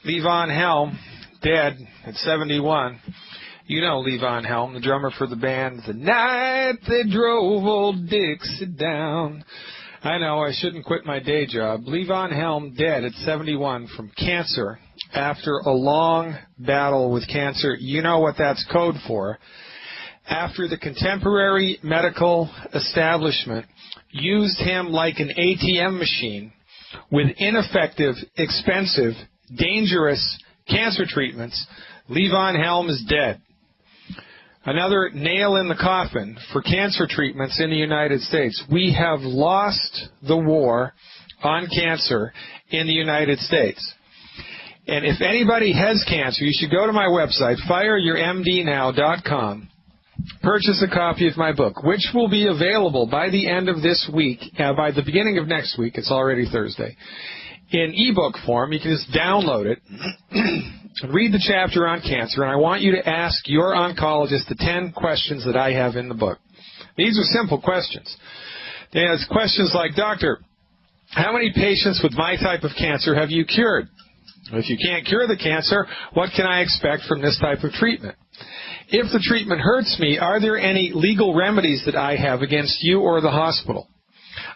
Levon Helm, dead at 71. You know Levon Helm, the drummer for the band The Night They Drove Old Dixie Down. I know, I shouldn't quit my day job. Levon Helm, dead at 71 from cancer after a long battle with cancer. You know what that's code for. After the contemporary medical establishment used him like an ATM machine with ineffective, expensive, dangerous cancer treatments, Levon Helm is dead. Another nail in the coffin for cancer treatments in the United States. We have lost the war on cancer in the United States. And if anybody has cancer, you should go to my website, fireyourmdnow.com. Purchase a copy of my book, which will be available by the end of this week, by the beginning of next week. It's already Thursday. In ebook form, you can just download it and read the chapter on cancer, and I want you to ask your oncologist the 10 questions that I have in the book. These are simple questions. It's questions like, Doctor, how many patients with my type of cancer have you cured? If you can't cure the cancer, what can I expect from this type of treatment? If the treatment hurts me, are there any legal remedies that I have against you or the hospital?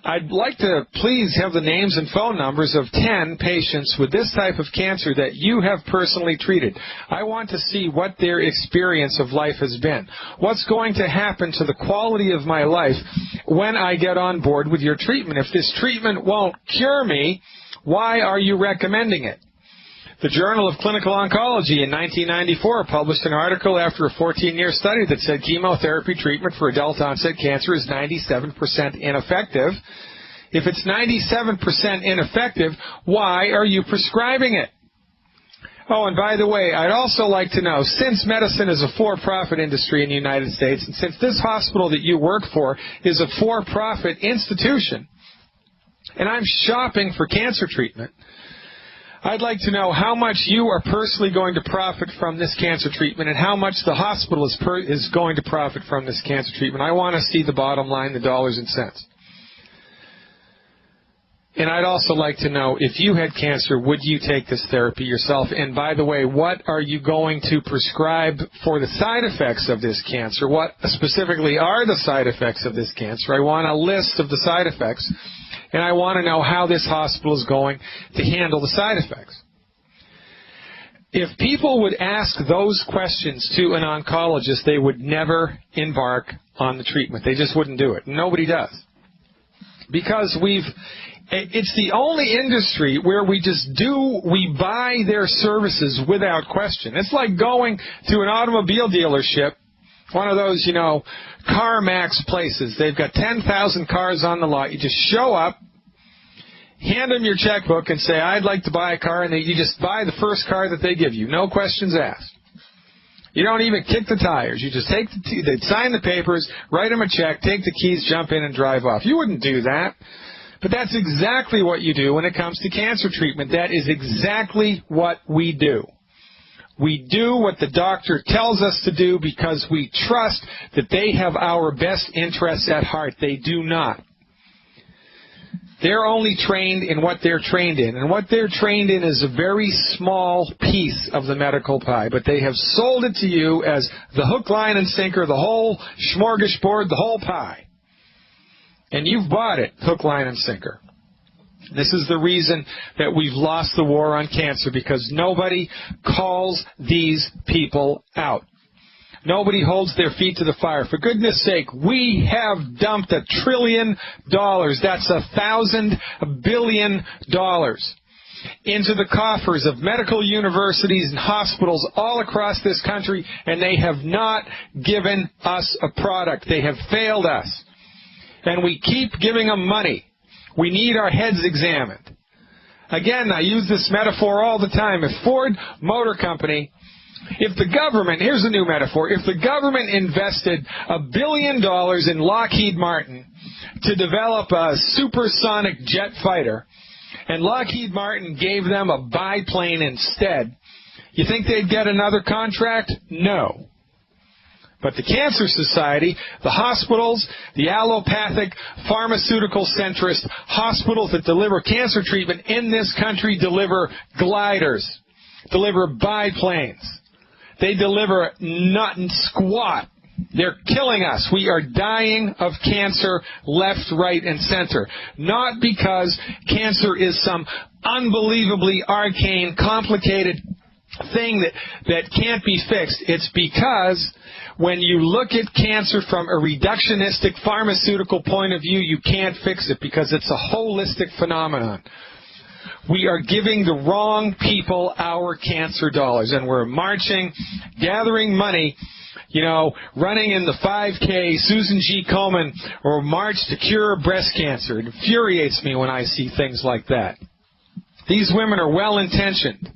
I'd like to please have the names and phone numbers of 10 patients with this type of cancer that you have personally treated. I want to see what their experience of life has been. What's going to happen to the quality of my life when I get on board with your treatment? If this treatment won't cure me, why are you recommending it? The Journal of Clinical Oncology in 1994 published an article after a 14-year study that said chemotherapy treatment for adult-onset cancer is 97% ineffective. If it's 97% ineffective, why are you prescribing it? Oh, and by the way, I'd also like to know, since medicine is a for-profit industry in the United States, and since this hospital that you work for is a for-profit institution, and I'm shopping for cancer treatment, I'd like to know how much you are personally going to profit from this cancer treatment and how much the hospital is going to profit from this cancer treatment. I want to see the bottom line, the dollars and cents. And I'd also like to know, if you had cancer, would you take this therapy yourself? And by the way, what are you going to prescribe for the side effects of this cancer? What specifically are the side effects of this cancer? I want a list of the side effects. And I want to know how this hospital is going to handle the side effects. If people would ask those questions to an oncologist, they would never embark on the treatment. They just wouldn't do it. Nobody does. Because it's the only industry where we buy their services without question. It's like going to an automobile dealership, one of those, CarMax places. They've got 10,000 cars on the lot. You just show up, hand them your checkbook, and say, I'd like to buy a car, and you just buy the first car that they give you. No questions asked. You don't even kick the tires. You just they sign the papers, write them a check, take the keys, jump in, and drive off. You wouldn't do that. But that's exactly what you do when it comes to cancer treatment. That is exactly what we do. We do what the doctor tells us to do because we trust that they have our best interests at heart. They do not. They're only trained in what they're trained in. And what they're trained in is a very small piece of the medical pie. But they have sold it to you as the hook, line, and sinker, the whole smorgasbord, the whole pie. And you've bought it, hook, line, and sinker. This is the reason that we've lost the war on cancer, because nobody calls these people out. Nobody holds their feet to the fire. For goodness sake, we have dumped $1 trillion, that's 1,000 billion dollars, into the coffers of medical universities and hospitals all across this country, and they have not given us a product. They have failed us. And we keep giving them money. We need our heads examined. Again, I use this metaphor all the time. If Ford Motor Company, if the government, here's a new metaphor, if the government invested $1 billion in Lockheed Martin to develop a supersonic jet fighter, and Lockheed Martin gave them a biplane instead, you think they'd get another contract? No. But the Cancer Society, the hospitals, the allopathic, pharmaceutical-centrist hospitals that deliver cancer treatment in this country deliver gliders. deliver biplanes. They deliver not squat. They're killing us. We are dying of cancer left, right, and center. Not because cancer is some unbelievably arcane, complicated thing that can't be fixed. It's because when you look at cancer from a reductionistic pharmaceutical point of view, you can't fix it because it's a holistic phenomenon. We are giving the wrong people our cancer dollars, and we're marching, gathering money, running in the 5K, Susan G. Komen, or March to Cure Breast Cancer. It infuriates me when I see things like that. These women are well-intentioned.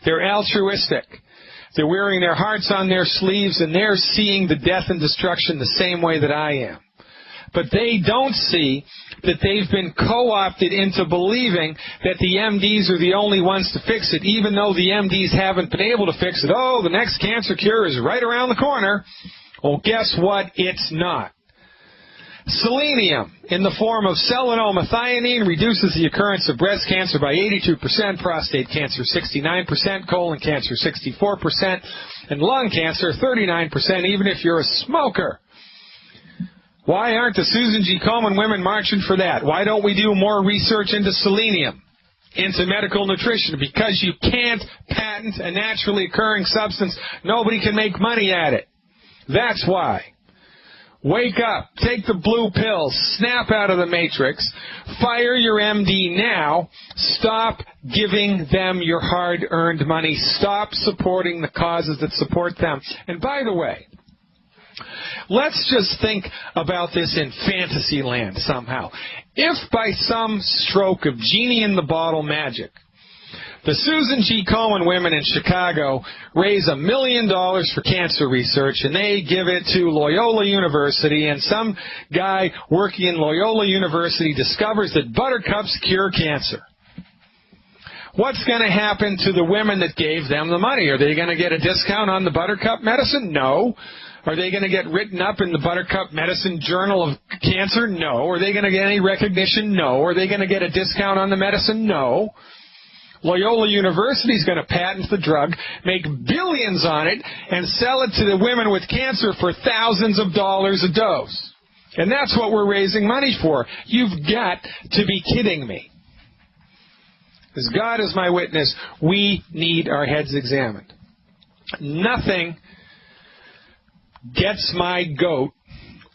They're altruistic. They're wearing their hearts on their sleeves, and they're seeing the death and destruction the same way that I am. But they don't see that they've been co-opted into believing that the MDs are the only ones to fix it, even though the MDs haven't been able to fix it. Oh, the next cancer cure is right around the corner. Well, guess what? It's not. Selenium, in the form of selenomethionine, reduces the occurrence of breast cancer by 82%, prostate cancer 69%, colon cancer 64%, and lung cancer 39%, even if you're a smoker. Why aren't the Susan G. Komen women marching for that? Why don't we do more research into selenium, into medical nutrition? Because you can't patent a naturally occurring substance. Nobody can make money at it. That's why. Wake up. Take the blue pill. Snap out of the matrix. Fire your MD now. Stop giving them your hard-earned money. Stop supporting the causes that support them. And by the way, let's just think about this in fantasy land somehow. If by some stroke of genie-in-the-bottle magic, the Susan G. Komen women in Chicago raise $1 million for cancer research, and they give it to Loyola University, and some guy working in Loyola University discovers that buttercups cure cancer. What's going to happen to the women that gave them the money? Are they going to get a discount on the buttercup medicine? No. Are they going to get written up in the Buttercup Medicine Journal of Cancer? No. Are they going to get any recognition? No. Are they going to get a discount on the medicine? No. Loyola University is going to patent the drug, make billions on it, and sell it to the women with cancer for thousands of dollars a dose. And that's what we're raising money for. You've got to be kidding me. As God is my witness, we need our heads examined. Nothing gets my goat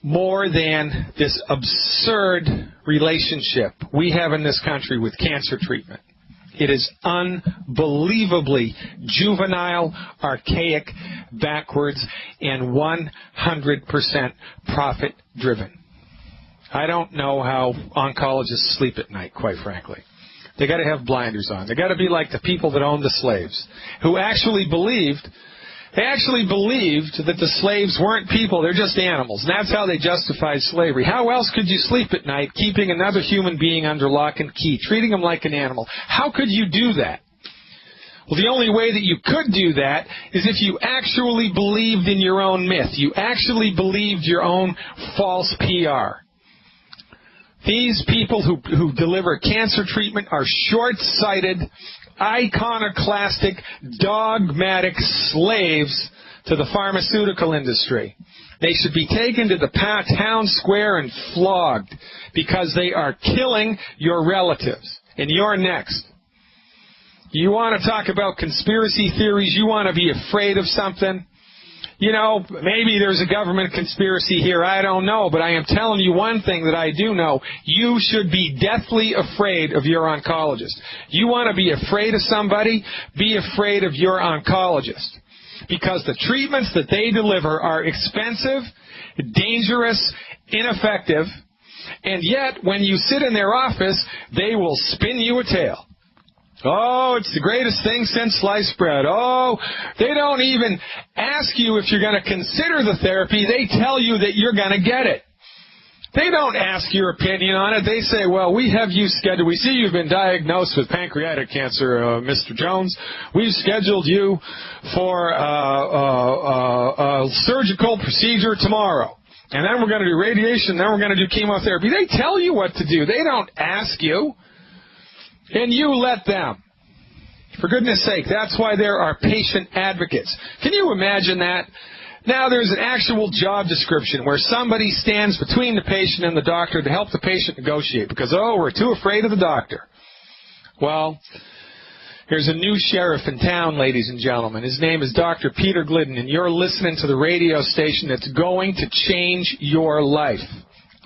more than this absurd relationship we have in this country with cancer treatment. It is unbelievably juvenile, archaic, backwards, and 100% profit-driven. I don't know how oncologists sleep at night, quite frankly. They got to have blinders on. They got to be like the people that owned the slaves, who actually believed that the slaves weren't people, they're just animals. And that's how they justified slavery. How else could you sleep at night keeping another human being under lock and key, treating him like an animal? How could you do that? Well, the only way that you could do that is if you actually believed in your own myth. You actually believed your own false PR. These people who deliver cancer treatment are short-sighted, iconoclastic, dogmatic slaves to the pharmaceutical industry. They should be taken to the town square and flogged because they are killing your relatives. And you're next. You want to talk about conspiracy theories? You want to be afraid of something? Maybe there's a government conspiracy here. I don't know. But I am telling you one thing that I do know. You should be deathly afraid of your oncologist. You want to be afraid of somebody? Be afraid of your oncologist. Because the treatments that they deliver are expensive, dangerous, ineffective, and yet when you sit in their office, they will spin you a tale. Oh, it's the greatest thing since sliced bread. Oh, they don't even ask you if you're going to consider the therapy. They tell you that you're going to get it. They don't ask your opinion on it. They say, well, we have you scheduled. We see you've been diagnosed with pancreatic cancer, Mr. Jones. We've scheduled you for a surgical procedure tomorrow. And then we're going to do radiation, then we're going to do chemotherapy. They tell you what to do. They don't ask you. And you let them. For goodness sake, that's why there are patient advocates. Can you imagine that? Now there's an actual job description where somebody stands between the patient and the doctor to help the patient negotiate because, oh, we're too afraid of the doctor. Well, there's a new sheriff in town, ladies and gentlemen. His name is Dr. Peter Glidden, and you're listening to the radio station that's going to change your life.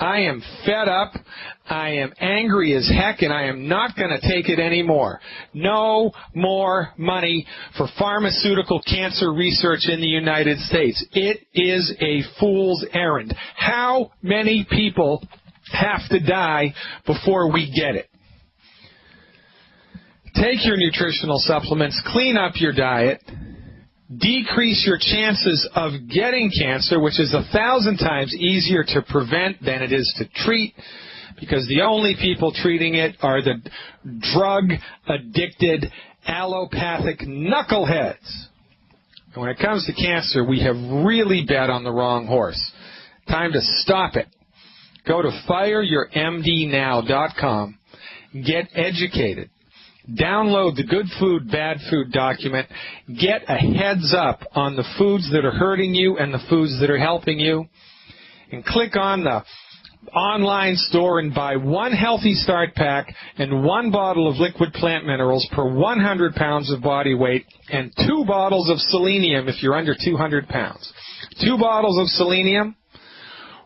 I am fed up, I am angry as heck, and I am not going to take it anymore. No more money for pharmaceutical cancer research in the United States. It is a fool's errand. How many people have to die before we get it? Take your nutritional supplements, clean up your diet, decrease your chances of getting cancer, which is 1,000 times easier to prevent than it is to treat, because the only people treating it are the drug-addicted, allopathic knuckleheads. And when it comes to cancer, we have really bet on the wrong horse. Time to stop it. Go to fireyourmdnow.com, get educated. Download the Good Food, Bad Food document. Get a heads up on the foods that are hurting you and the foods that are helping you. And click on the online store and buy 1 Healthy Start Pack and 1 bottle of liquid plant minerals per 100 pounds of body weight and 2 bottles of selenium if you're under 200 pounds. 2 bottles of selenium,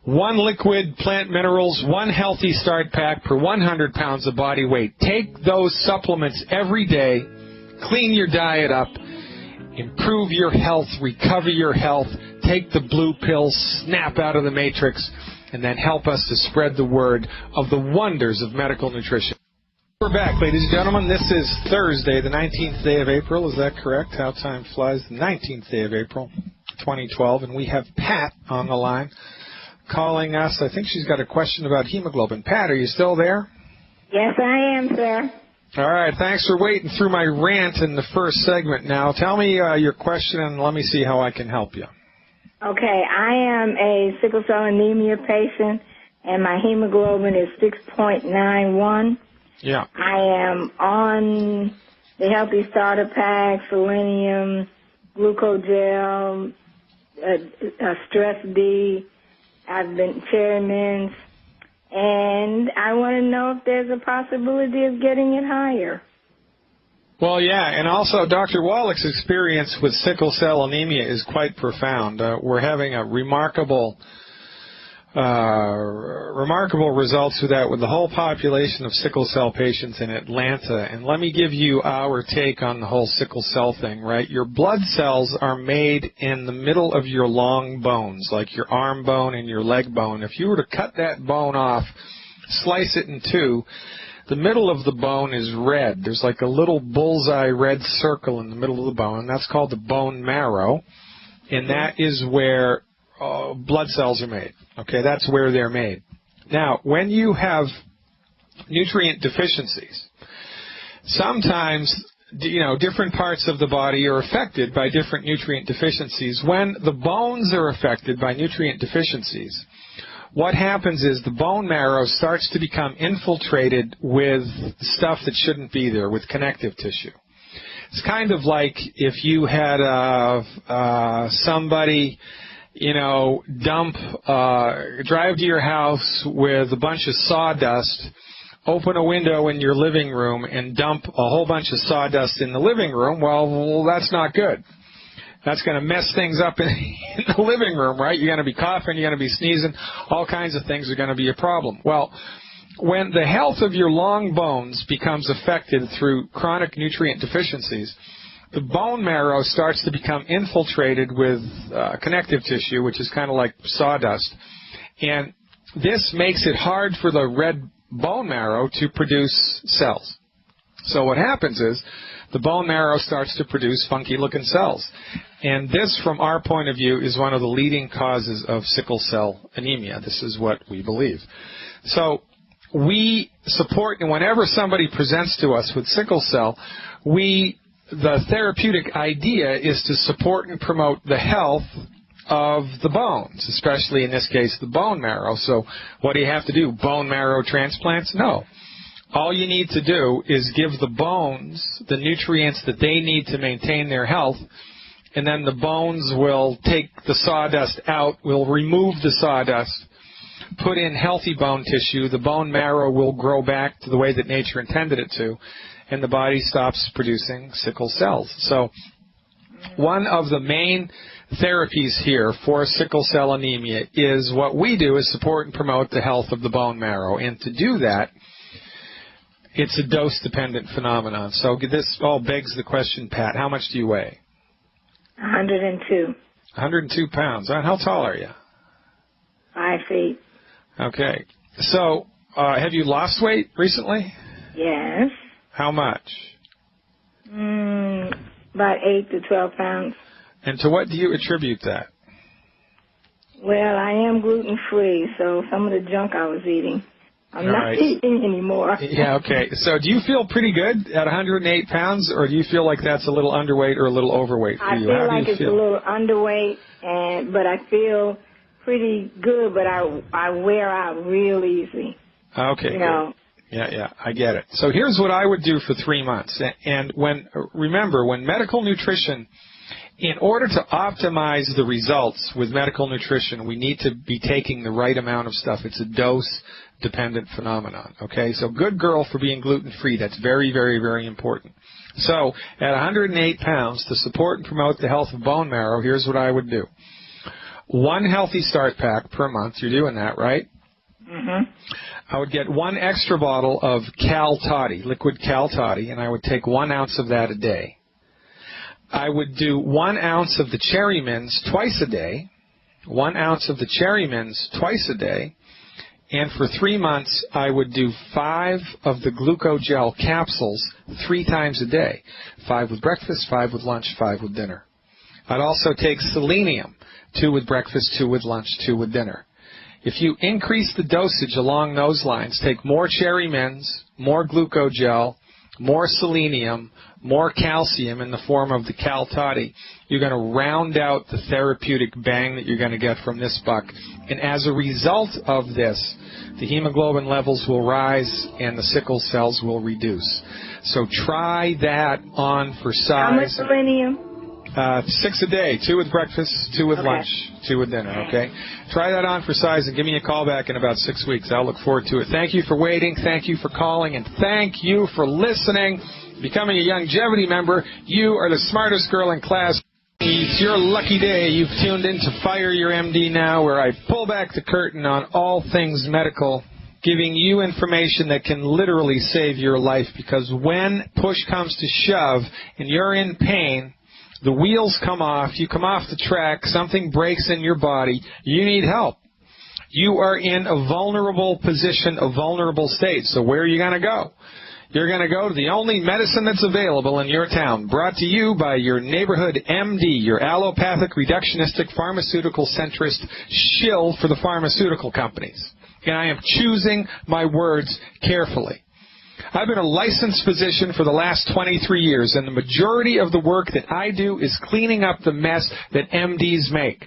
1 liquid plant minerals, 1 Healthy Start Pack per 100 pounds of body weight. Take those supplements every day. Clean your diet up. Improve your health. Recover your health. Take the blue pill. Snap out of the matrix. And then help us to spread the word of the wonders of medical nutrition. We're back, ladies and gentlemen. This is Thursday, the 19th day of April. Is that correct? How time flies. The 19th day of April, 2012. And we have Pat on the line, calling us. I think she's got a question about hemoglobin. Pat, are you still there? Yes, I am, sir. All right. Thanks for waiting through my rant in the first segment. Now, tell me your question, and let me see how I can help you. Okay. I am a sickle cell anemia patient, and my hemoglobin is 6.91. Yeah. I am on the Healthy Starter Pack, selenium, glucogel, Stress D. I've been cherry mints, and I want to know if there's a possibility of getting it higher. Well, yeah, and also Dr. Wallach's experience with sickle cell anemia is quite profound. We're having a remarkable results with that with the whole population of sickle cell patients in Atlanta. And let me give you our take on the whole sickle cell thing, right? Your blood cells are made in the middle of your long bones, like your arm bone and your leg bone. If you were to cut that bone off, slice it in two, the middle of the bone is red. There's like a little bullseye red circle in the middle of the bone, and that's called the bone marrow, and that is where blood cells are made. Okay, that's where they're made. Now, when you have nutrient deficiencies, sometimes, different parts of the body are affected by different nutrient deficiencies. When the bones are affected by nutrient deficiencies, what happens is the bone marrow starts to become infiltrated with stuff that shouldn't be there, with connective tissue. It's kind of like if you had somebody, drive to your house with a bunch of sawdust, open a window in your living room and dump a whole bunch of sawdust in the living room. Well, that's not good. That's going to mess things up in the living room, right? You're going to be coughing, you're going to be sneezing, all kinds of things are going to be a problem. Well, when the health of your long bones becomes affected through chronic nutrient deficiencies, the bone marrow starts to become infiltrated with connective tissue, which is kind of like sawdust. And this makes it hard for the red bone marrow to produce cells. So what happens is the bone marrow starts to produce funky-looking cells. And this, from our point of view, is one of the leading causes of sickle cell anemia. This is what we believe. So we support, and whenever somebody presents to us with sickle cell, the therapeutic idea is to support and promote the health of the bones, especially in this case the bone marrow. So what do you have to do? Bone marrow transplants? No. all you need to do is give the bones the nutrients that they need to maintain their health, and then the bones will take the sawdust out, will remove the sawdust, put in healthy bone tissue, the bone marrow will grow back to the way that nature intended it to, and the body stops producing sickle cells. So one of the main therapies here for sickle cell anemia is what we do is support and promote the health of the bone marrow. And to do that, it's a dose-dependent phenomenon. So this all begs the question, Pat, how much do you weigh? 102. 102 pounds. How tall are you? 5 feet. Okay. So have you lost weight recently? Yes. How much? About 8 to 12 pounds. And to what do you attribute that? Well, I am gluten-free, so some of the junk I was eating, I'm not eating anymore. Yeah, okay. So do you feel pretty good at 108 pounds, or do you feel like that's a little underweight or a little overweight for you? I feel like it's a little underweight, but I feel pretty good, but I wear out real easy. Okay. You know. Yeah, I get it. So here's what I would do for 3 months. And remember, when medical nutrition, in order to optimize the results with medical nutrition, we need to be taking the right amount of stuff. It's a dose-dependent phenomenon, okay? So good girl for being gluten-free. That's very, very, very important. So at 108 pounds, to support and promote the health of bone marrow, here's what I would do. 1 healthy start pack per month. You're doing that, right? Mm-hmm. I would get 1 extra bottle of Cal Toddy, liquid Cal Toddy, and I would take 1 ounce of that a day. I would do 1 ounce of the Cherry Mints twice a day, 1 ounce of the Cherry Mints twice a day, and for 3 months I would do 5 of the Glucogel capsules 3 times a day, 5 with breakfast, 5 with lunch, 5 with dinner. I'd also take selenium, 2 with breakfast, 2 with lunch, 2 with dinner. If you increase the dosage along those lines, take more Cherry Mints, more Glucogel, more selenium, more calcium in the form of the Cal Toddy, you're going to round out the therapeutic bang that you're going to get from this buck. And as a result of this, the hemoglobin levels will rise and the sickle cells will reduce. So try that on for size. How much selenium? 6 a day, 2 with breakfast, 2 with lunch, 2 with dinner, okay? Try that on for size and give me a call back in about 6 weeks. I'll look forward to it. Thank you for waiting. Thank you for calling. And thank you for listening. Becoming a Longevity member, you are the smartest girl in class. It's your lucky day. You've tuned in to Fire Your MD Now, where I pull back the curtain on all things medical, giving you information that can literally save your life, because when push comes to shove and you're in pain, the wheels come off, you come off the track, something breaks in your body, you need help. You are in a vulnerable position, a vulnerable state. So where are you going to go? You're going to go to the only medicine that's available in your town, brought to you by your neighborhood MD, your allopathic, reductionistic, pharmaceutical centrist shill for the pharmaceutical companies. And I am choosing my words carefully. I've been a licensed physician for the last 23 years, and the majority of the work that I do is cleaning up the mess that MDs make.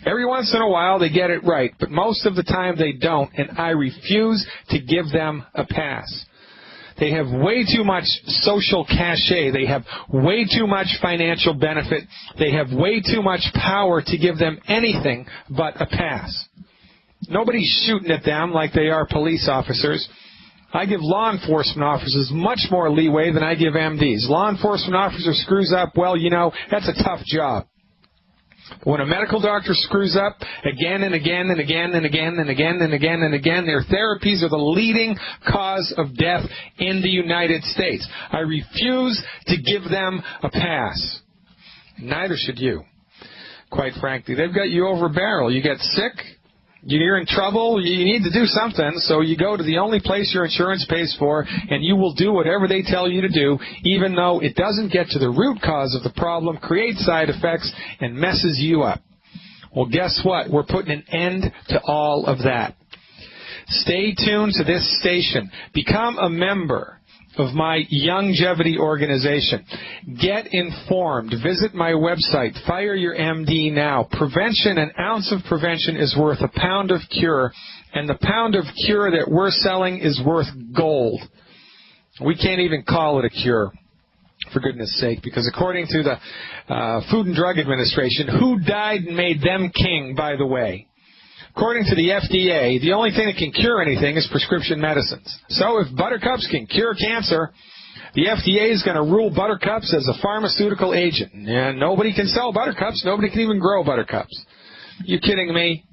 Every once in a while they get it right, but most of the time they don't, and I refuse to give them a pass. They have way too much social cachet. They have way too much financial benefit. They have way too much power to give them anything but a pass. Nobody's shooting at them like they are police officers. I give law enforcement officers much more leeway than I give MDs. Law enforcement officer screws up, well, you know, that's a tough job. But when a medical doctor screws up again and again and again and again and again and again and again, their therapies are the leading cause of death in the United States. I refuse to give them a pass. Neither should you. Quite frankly, they've got you over a barrel. You get sick, you're in trouble, you need to do something, so you go to the only place your insurance pays for, and you will do whatever they tell you to do, even though it doesn't get to the root cause of the problem, creates side effects, and messes you up. Well, guess what? We're putting an end to all of that. Stay tuned to this station. Become a member of my Longevity organization. Get informed. Visit my website, Fire Your MD Now. Prevention, an ounce of prevention is worth a pound of cure, and the pound of cure that we're selling is worth gold. We can't even call it a cure, for goodness sake, because according to the Food and Drug Administration, who died and made them king, by the way? According to the FDA, the only thing that can cure anything is prescription medicines. So if buttercups can cure cancer, the FDA is going to rule buttercups as a pharmaceutical agent. And nobody can sell buttercups. Nobody can even grow buttercups. You kidding me?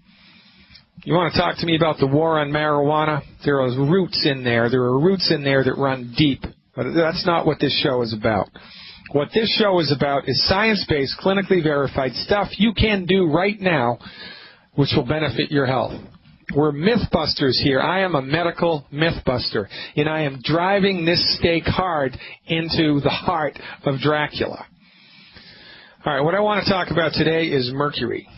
You want to talk to me about the war on marijuana? There are roots in there. There are roots in there that run deep. But that's not what this show is about. What this show is about is science-based, clinically verified stuff you can do right now which will benefit your health. We're mythbusters here. I am a medical mythbuster, and I am driving this stake hard into the heart of Dracula. All right, what I want to talk about today is mercury.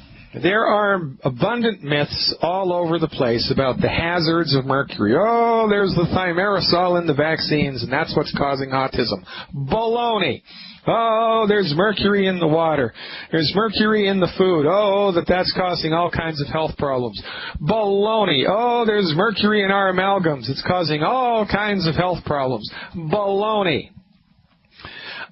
There are abundant myths all over the place about the hazards of mercury. Oh, there's the thimerosal in the vaccines, and that's what's causing autism. Baloney. Oh, there's mercury in the water. There's mercury in the food. Oh, that's causing all kinds of health problems. Baloney. Oh, there's mercury in our amalgams. It's causing all kinds of health problems. Baloney.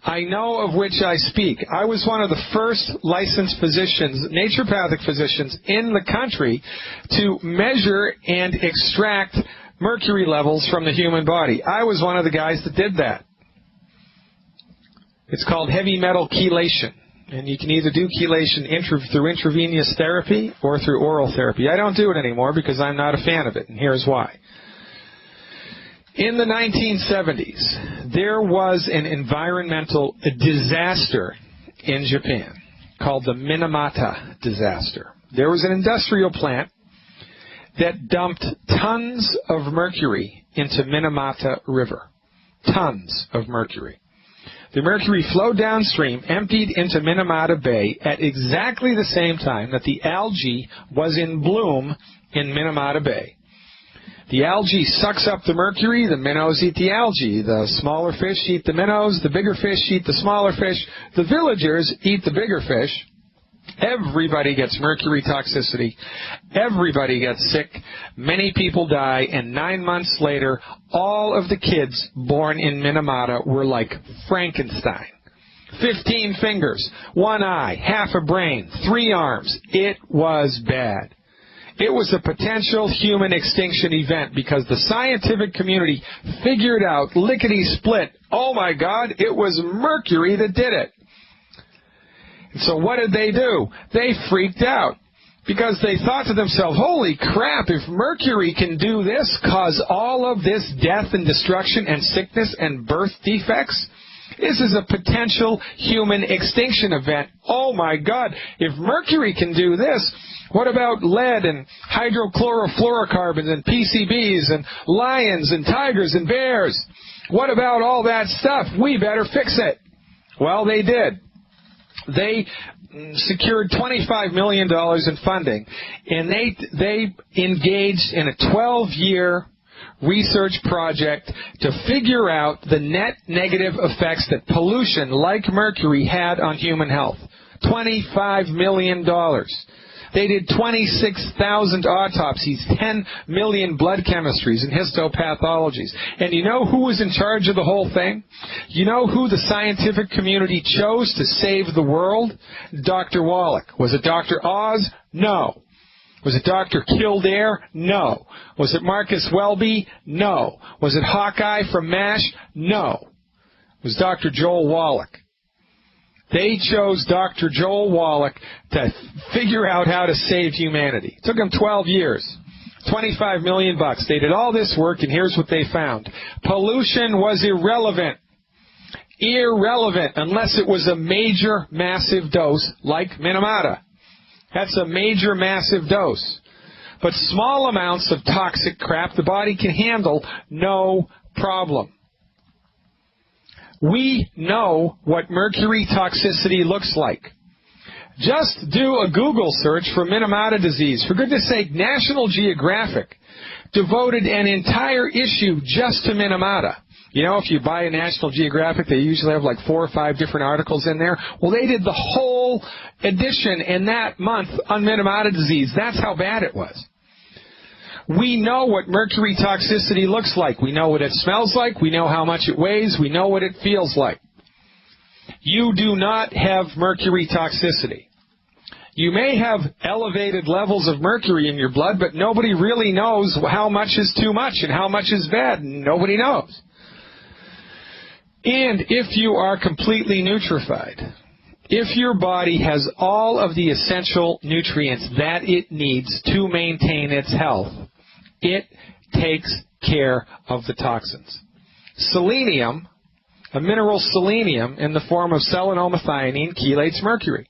I know of which I speak. I was one of the first licensed physicians, naturopathic physicians in the country to measure and extract mercury levels from the human body. I was one of the guys that did that. It's called heavy metal chelation, and you can either do chelation through intravenous therapy or through oral therapy. I don't do it anymore because I'm not a fan of it, and here's why. In the 1970s, there was an environmental disaster in Japan called the Minamata disaster. There was an industrial plant that dumped tons of mercury into Minamata River. Tons of mercury. The mercury flowed downstream, emptied into Minamata Bay at exactly the same time that the algae was in bloom in Minamata Bay. The algae sucks up the mercury, the minnows eat the algae, the smaller fish eat the minnows, the bigger fish eat the smaller fish, the villagers eat the bigger fish. Everybody gets mercury toxicity. Everybody gets sick. Many people die, and 9 months later, all of the kids born in Minamata were like Frankenstein. 15 fingers, 1 eye, half a brain, 3 arms. It was bad. It was a potential human extinction event because the scientific community figured out, lickety-split, oh my God, it was mercury that did it. So what did they do? They freaked out because they thought to themselves, holy crap, if mercury can do this, cause all of this death and destruction and sickness and birth defects, this is a potential human extinction event. Oh my God, if mercury can do this, what about lead and hydrochlorofluorocarbons and PCBs and lions and tigers and bears? What about all that stuff? We better fix it. Well, they did. They secured $25 million in funding, and they engaged in a 12-year research project to figure out the net negative effects that pollution like mercury had on human health. $25 million. They did 26,000 autopsies, 10 million blood chemistries and histopathologies. And you know who was in charge of the whole thing? You know who the scientific community chose to save the world? Dr. Wallach. Was it Dr. Oz? No. Was it Dr. Kildare? No. Was it Marcus Welby? No. Was it Hawkeye from MASH? No. It was Dr. Joel Wallach. They chose Dr. Joel Wallach to figure out how to save humanity. It took them 12 years, $25 million. They did all this work, and here's what they found. Pollution was irrelevant. Irrelevant unless it was a major, massive dose like Minamata. That's a major, massive dose. But small amounts of toxic crap the body can handle, no problem. We know what mercury toxicity looks like. Just do a Google search for Minamata disease. For goodness sake, National Geographic devoted an entire issue just to Minamata. You know, if you buy a National Geographic, they usually have like 4 or 5 different articles in there. Well, they did the whole edition in that month on Minamata disease. That's how bad it was. We know what mercury toxicity looks like. We know what it smells like. We know how much it weighs. We know what it feels like. You do not have mercury toxicity. You may have elevated levels of mercury in your blood, but nobody really knows how much is too much and how much is bad. Nobody knows. And if you are completely nutrified, if your body has all of the essential nutrients that it needs to maintain its health, it takes care of the toxins. Selenium, a mineral selenium in the form of selenomethionine, chelates mercury.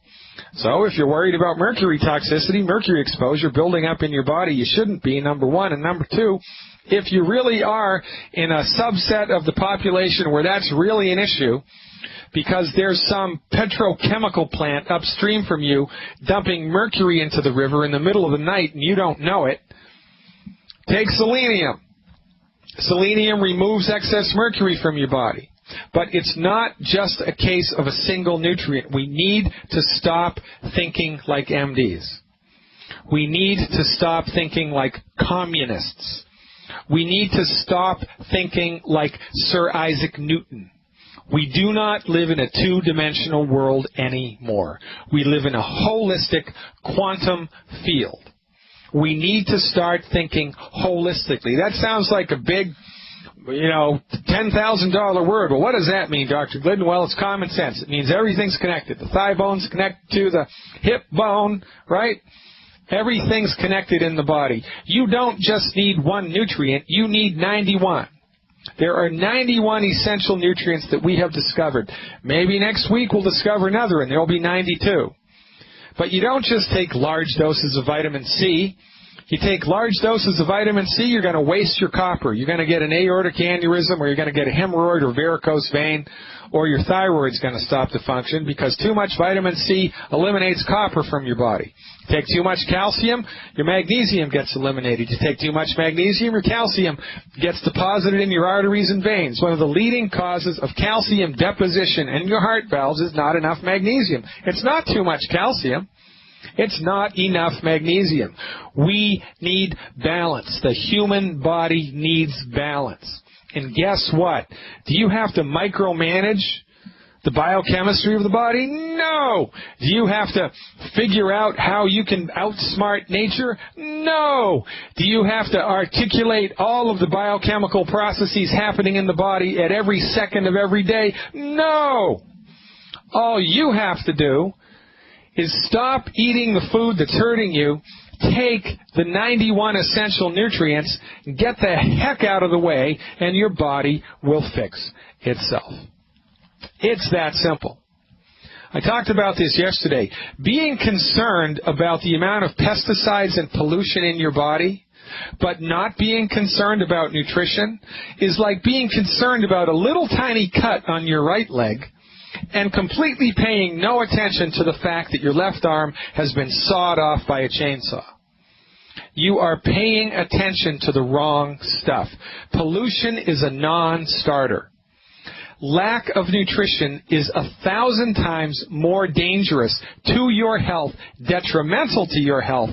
So if you're worried about mercury toxicity, mercury exposure building up in your body, you shouldn't be, number one. And number two, if you really are in a subset of the population where that's really an issue, because there's some petrochemical plant upstream from you dumping mercury into the river in the middle of the night and you don't know it, take selenium. Selenium removes excess mercury from your body. But it's not just a case of a single nutrient. We need to stop thinking like MDs. We need to stop thinking like communists. We need to stop thinking like Sir Isaac Newton. We do not live in a two-dimensional world anymore. We live in a holistic quantum field. We need to start thinking holistically. That sounds like a big, $10,000 word. Well, what does that mean, Dr. Glidden? Well, it's common sense. It means everything's connected. The thigh bone's connected to the hip bone, right? Everything's connected in the body. You don't just need one nutrient. You need 91. There are 91 essential nutrients that we have discovered. Maybe next week we'll discover another, and there will be 92. But you don't just take large doses of vitamin C. You take large doses of vitamin C, you're going to waste your copper. You're going to get an aortic aneurysm, or you're going to get a hemorrhoid or varicose vein, or your thyroid's going to stop to function because too much vitamin C eliminates copper from your body. You take too much calcium, your magnesium gets eliminated. You take too much magnesium, your calcium gets deposited in your arteries and veins. One of the leading causes of calcium deposition in your heart valves is not enough magnesium. It's not too much calcium. It's not enough magnesium. We need balance. The human body needs balance. And guess what? Do you have to micromanage the biochemistry of the body? No. Do you have to figure out how you can outsmart nature? No. Do you have to articulate all of the biochemical processes happening in the body at every second of every day? No. All you have to do is stop eating the food that's hurting you, take the 91 essential nutrients, get the heck out of the way, and your body will fix itself. It's that simple. I talked about this yesterday. Being concerned about the amount of pesticides and pollution in your body, but not being concerned about nutrition, is like being concerned about a little tiny cut on your right leg and completely paying no attention to the fact that your left arm has been sawed off by a chainsaw. You are paying attention to the wrong stuff. Pollution is a non-starter. Lack of nutrition is 1,000 times more dangerous to your health, detrimental to your health,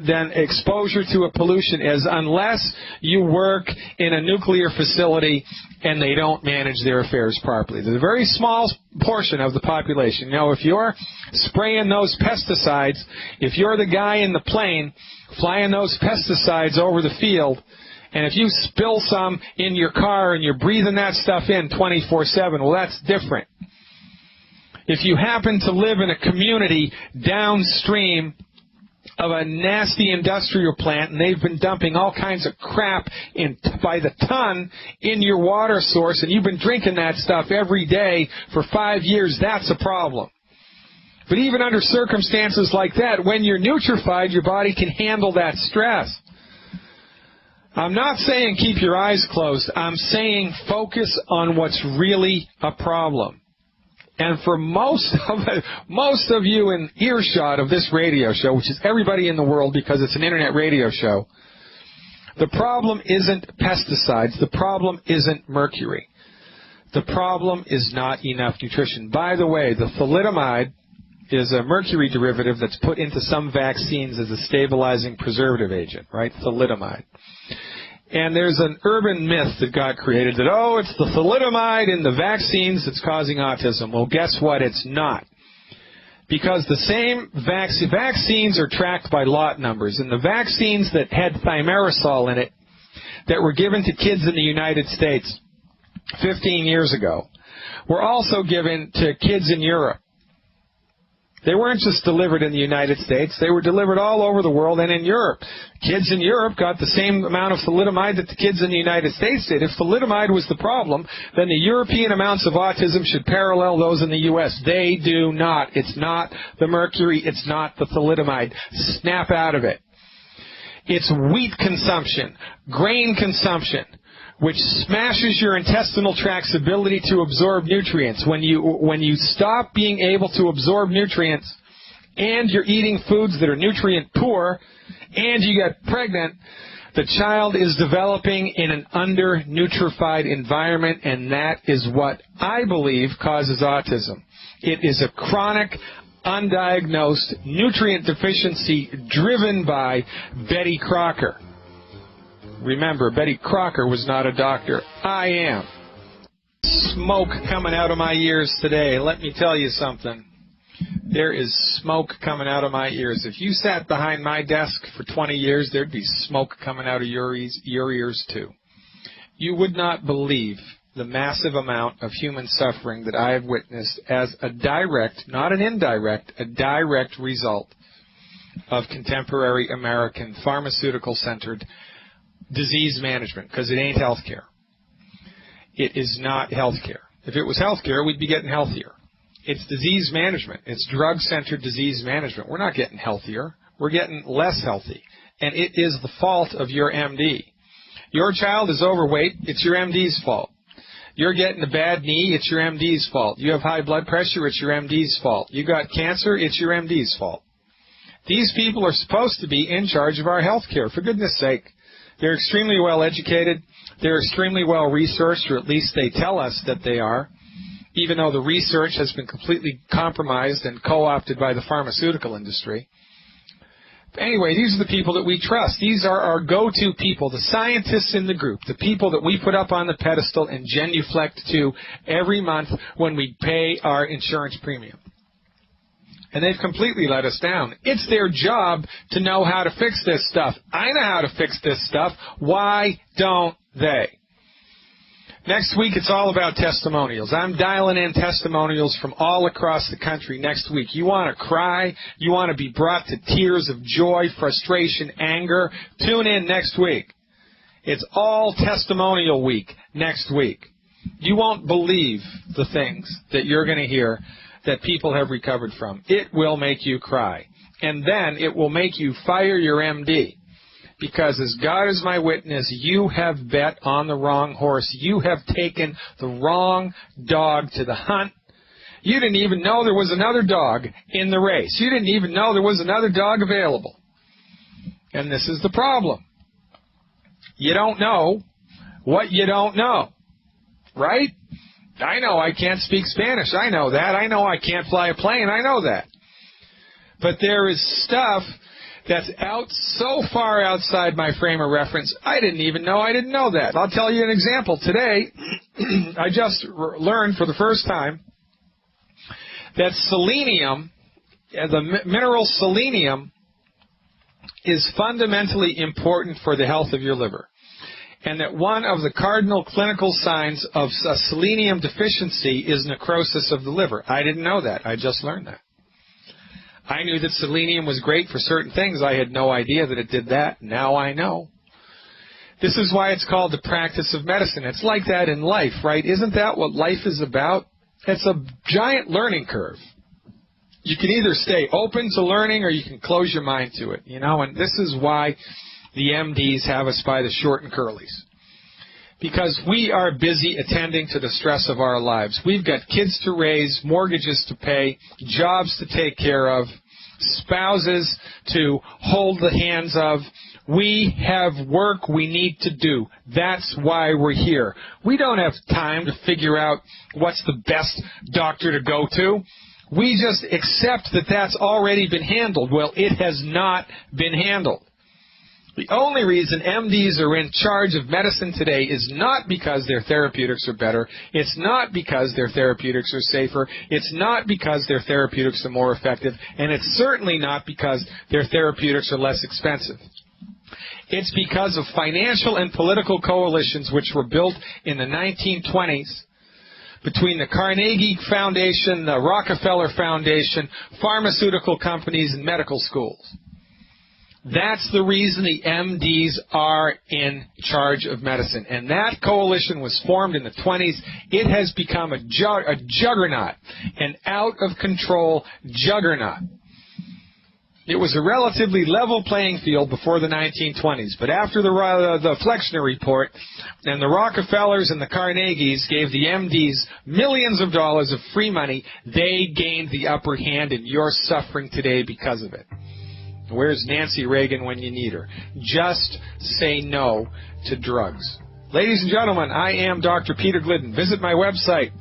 than exposure to a pollution is, unless you work in a nuclear facility and they don't manage their affairs properly. There's a very small portion of the population. If you're spraying those pesticides, if you're the guy in the plane flying those pesticides over the field, and if you spill some in your car and you're breathing that stuff in 24/7, well, that's different. If you happen to live in a community downstream of a nasty industrial plant, and they've been dumping all kinds of crap by the ton in your water source, and you've been drinking that stuff every day for 5 years, that's a problem. But even under circumstances like that, when you're nutrified, your body can handle that stress. I'm not saying keep your eyes closed. I'm saying focus on what's really a problem. And for most of you in earshot of this radio show, which is everybody in the world because it's an internet radio show, the problem isn't pesticides. The problem isn't mercury. The problem is not enough nutrition. By the way, the thalidomide is a mercury derivative that's put into some vaccines as a stabilizing preservative agent, right? Thalidomide. And there's an urban myth that got created that, oh, it's the thalidomide in the vaccines that's causing autism. Well, guess what? It's not. Because the same vaccines are tracked by lot numbers, and the vaccines that had thimerosal in it that were given to kids in the United States 15 years ago were also given to kids in Europe. They weren't just delivered in the United States. They were delivered all over the world and in Europe. Kids in Europe got the same amount of thalidomide that the kids in the United States did. If thalidomide was the problem, then the European amounts of autism should parallel those in the U.S. They do not. It's not the mercury. It's not the thalidomide. Snap out of it. It's wheat consumption, grain consumption, which smashes your intestinal tract's ability to absorb nutrients. When you stop being able to absorb nutrients and you're eating foods that are nutrient poor and you get pregnant, the child is developing in an under-nutrified environment, and that is what I believe causes autism. It is a chronic, undiagnosed nutrient deficiency driven by Betty Crocker. Remember, Betty Crocker was not a doctor. I am. Smoke coming out of my ears today. Let me tell you something. There is smoke coming out of my ears. If you sat behind my desk for 20 years, there'd be smoke coming out of your ears too. You would not believe the massive amount of human suffering that I have witnessed as a direct, not an indirect, a direct result of contemporary American pharmaceutical-centered disease management, because it ain't health care. It is not health care. If it was health care, we'd be getting healthier. It's disease management. It's drug-centered disease management. We're not getting healthier. We're getting less healthy. And it is the fault of your MD. Your child is overweight. It's your MD's fault. You're getting a bad knee. It's your MD's fault. You have high blood pressure. It's your MD's fault. You got cancer. It's your MD's fault. These people are supposed to be in charge of our health care, for goodness sake. They're extremely well educated. They're extremely well researched, or at least they tell us that they are, even though the research has been completely compromised and co-opted by the pharmaceutical industry. Anyway, these are the people that we trust. These are our go-to people, the scientists in the group, the people that we put up on the pedestal and genuflect to every month when we pay our insurance premium. And they've completely let us down. It's their job to know how to fix this stuff. I know how to fix this stuff. Why don't they? Next week, it's all about testimonials. I'm dialing in testimonials from all across the country next week. You want to cry? You want to be brought to tears of joy, frustration, anger? Tune in next week. It's all testimonial week next week. You won't believe the things that you're going to hear that people have recovered from. It will make you cry. And then it will make you fire your MD. Because as God is my witness, you have bet on the wrong horse. You have taken the wrong dog to the hunt. You didn't even know there was another dog in the race. You didn't even know there was another dog available. And this is the problem. You don't know what you don't know. Right? I know I can't speak Spanish. I know that. I know I can't fly a plane. I know that. But there is stuff that's out so far outside my frame of reference, I didn't even know I didn't know that. I'll tell you an example. Today, I just learned for the first time that selenium, the mineral selenium, is fundamentally important for the health of your liver. And that one of the cardinal clinical signs of a selenium deficiency is necrosis of the liver. I didn't know that. I just learned that. I knew that selenium was great for certain things. I had no idea that it did that. Now I know. This is why it's called the practice of medicine. It's like that in life, right? Isn't that what life is about? It's a giant learning curve. You can either stay open to learning or you can close your mind to it, and this is why the MDs have us by the short and curlies. Because we are busy attending to the stress of our lives. We've got kids to raise, mortgages to pay, jobs to take care of, spouses to hold the hands of. We have work we need to do. That's why we're here. We don't have time to figure out what's the best doctor to go to. We just accept that that's already been handled. Well, it has not been handled. The only reason MDs are in charge of medicine today is not because their therapeutics are better. It's not because their therapeutics are safer. It's not because their therapeutics are more effective. And it's certainly not because their therapeutics are less expensive. It's because of financial and political coalitions which were built in the 1920s between the Carnegie Foundation, the Rockefeller Foundation, pharmaceutical companies, and medical schools. That's the reason the MDs are in charge of medicine. And that coalition was formed in the 20s. It has become a juggernaut, an out-of-control juggernaut. It was a relatively level playing field before the 1920s. But after the Flexner Report and the Rockefellers and the Carnegies gave the MDs millions of dollars of free money, they gained the upper hand, and you're suffering today because of it. Where's Nancy Reagan when you need her? Just say no to drugs. Ladies and gentlemen, I am Dr. Peter Glidden. Visit my website,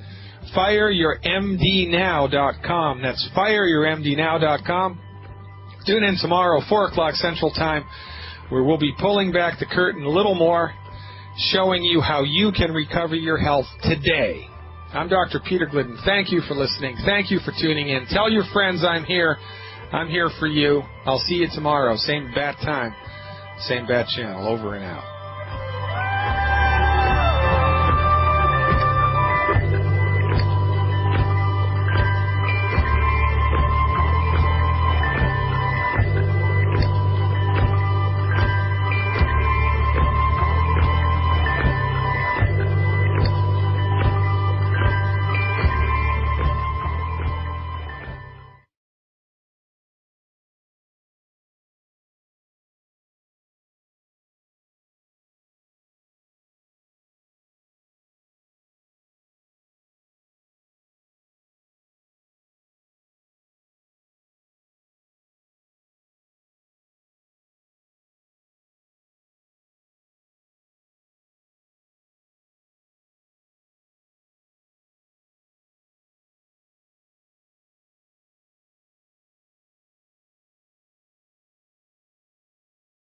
fireyourmdnow.com. That's fireyourmdnow.com. Tune in tomorrow, 4 o'clock Central Time, where we'll be pulling back the curtain a little more, showing you how you can recover your health today. I'm Dr. Peter Glidden. Thank you for listening. Thank you for tuning in. Tell your friends I'm here. I'm here for you. I'll see you tomorrow. Same bat time, same bat channel. Over and out.